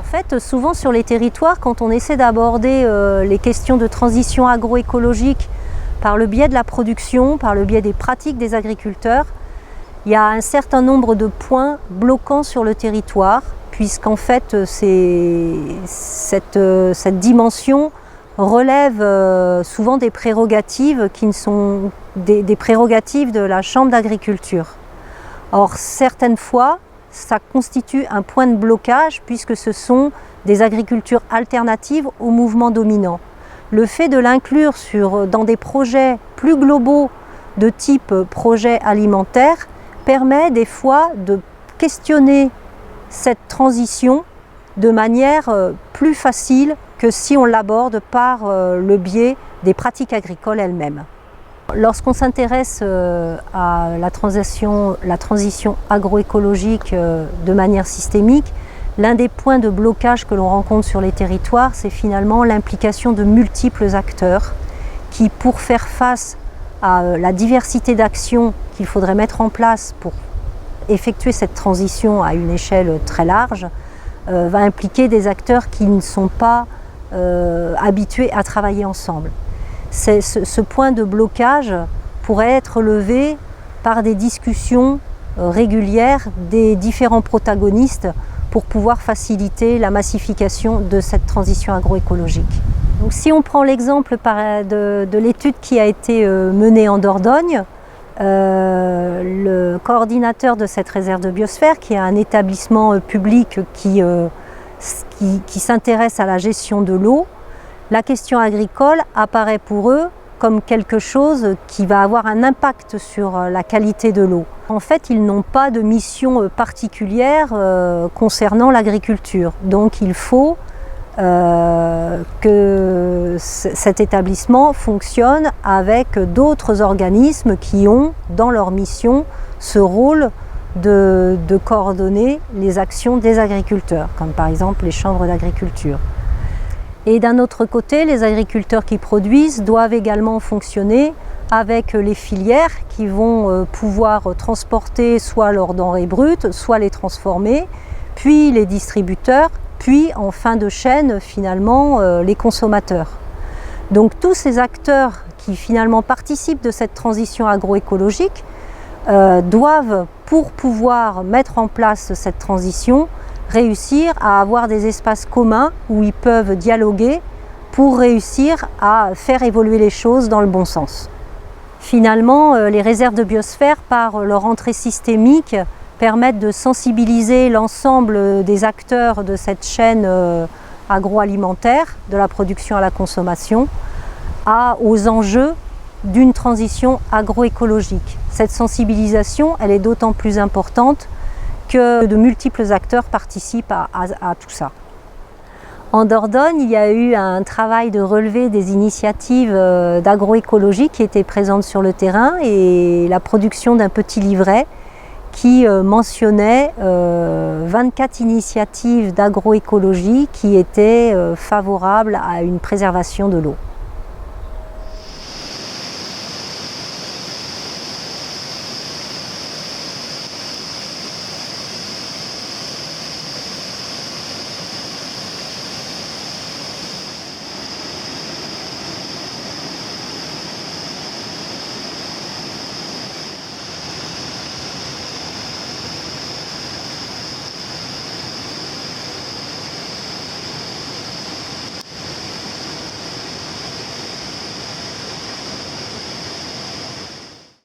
fait, souvent sur les territoires, quand on essaie d'aborder les questions de transition agroécologique par le biais de la production, par le biais des pratiques des agriculteurs, il y a un certain nombre de points bloquants sur le territoire, puisqu'en fait, cette dimension relève souvent des prérogatives qui ne sont des prérogatives de la Chambre d'agriculture. Or, certaines fois, ça constitue un point de blocage puisque ce sont des agricultures alternatives au mouvement dominant. Le fait de l'inclure dans des projets plus globaux de type projet alimentaire permet des fois de questionner cette transition de manière plus facile que si on l'aborde par le biais des pratiques agricoles elles-mêmes. Lorsqu'on s'intéresse à la transition agroécologique de manière systémique, l'un des points de blocage que l'on rencontre sur les territoires, c'est finalement l'implication de multiples acteurs qui, pour faire face à la diversité d'actions qu'il faudrait mettre en place pour effectuer cette transition à une échelle très large, va impliquer des acteurs qui ne sont pas habitués à travailler ensemble. Ce point de blocage pourrait être levé par des discussions régulières des différents protagonistes pour pouvoir faciliter la massification de cette transition agroécologique. Donc, si on prend l'exemple de l'étude qui a été menée en Dordogne, le coordinateur de cette réserve de biosphère, qui est un établissement public qui s'intéresse à la gestion de l'eau, la question agricole apparaît pour eux comme quelque chose qui va avoir un impact sur la qualité de l'eau. En fait, ils n'ont pas de mission particulière concernant l'agriculture. Donc il faut que cet établissement fonctionne avec d'autres organismes qui ont dans leur mission ce rôle de coordonner les actions des agriculteurs, comme par exemple les chambres d'agriculture. Et d'un autre côté, les agriculteurs qui produisent doivent également fonctionner avec les filières qui vont pouvoir transporter soit leurs denrées brutes, soit les transformer, puis les distributeurs, puis en fin de chaîne, finalement, les consommateurs. Donc tous ces acteurs qui finalement participent de cette transition agroécologique doivent, pour pouvoir mettre en place cette transition, réussir à avoir des espaces communs où ils peuvent dialoguer pour réussir à faire évoluer les choses dans le bon sens. Finalement, les réserves de biosphère, par leur entrée systémique, permettent de sensibiliser l'ensemble des acteurs de cette chaîne agroalimentaire, de la production à la consommation, aux enjeux d'une transition agroécologique. Cette sensibilisation, elle est d'autant plus importante que de multiples acteurs participent à tout ça. En Dordogne, il y a eu un travail de relevé des initiatives d'agroécologie qui étaient présentes sur le terrain et la production d'un petit livret qui mentionnait 24 initiatives d'agroécologie qui étaient favorables à une préservation de l'eau.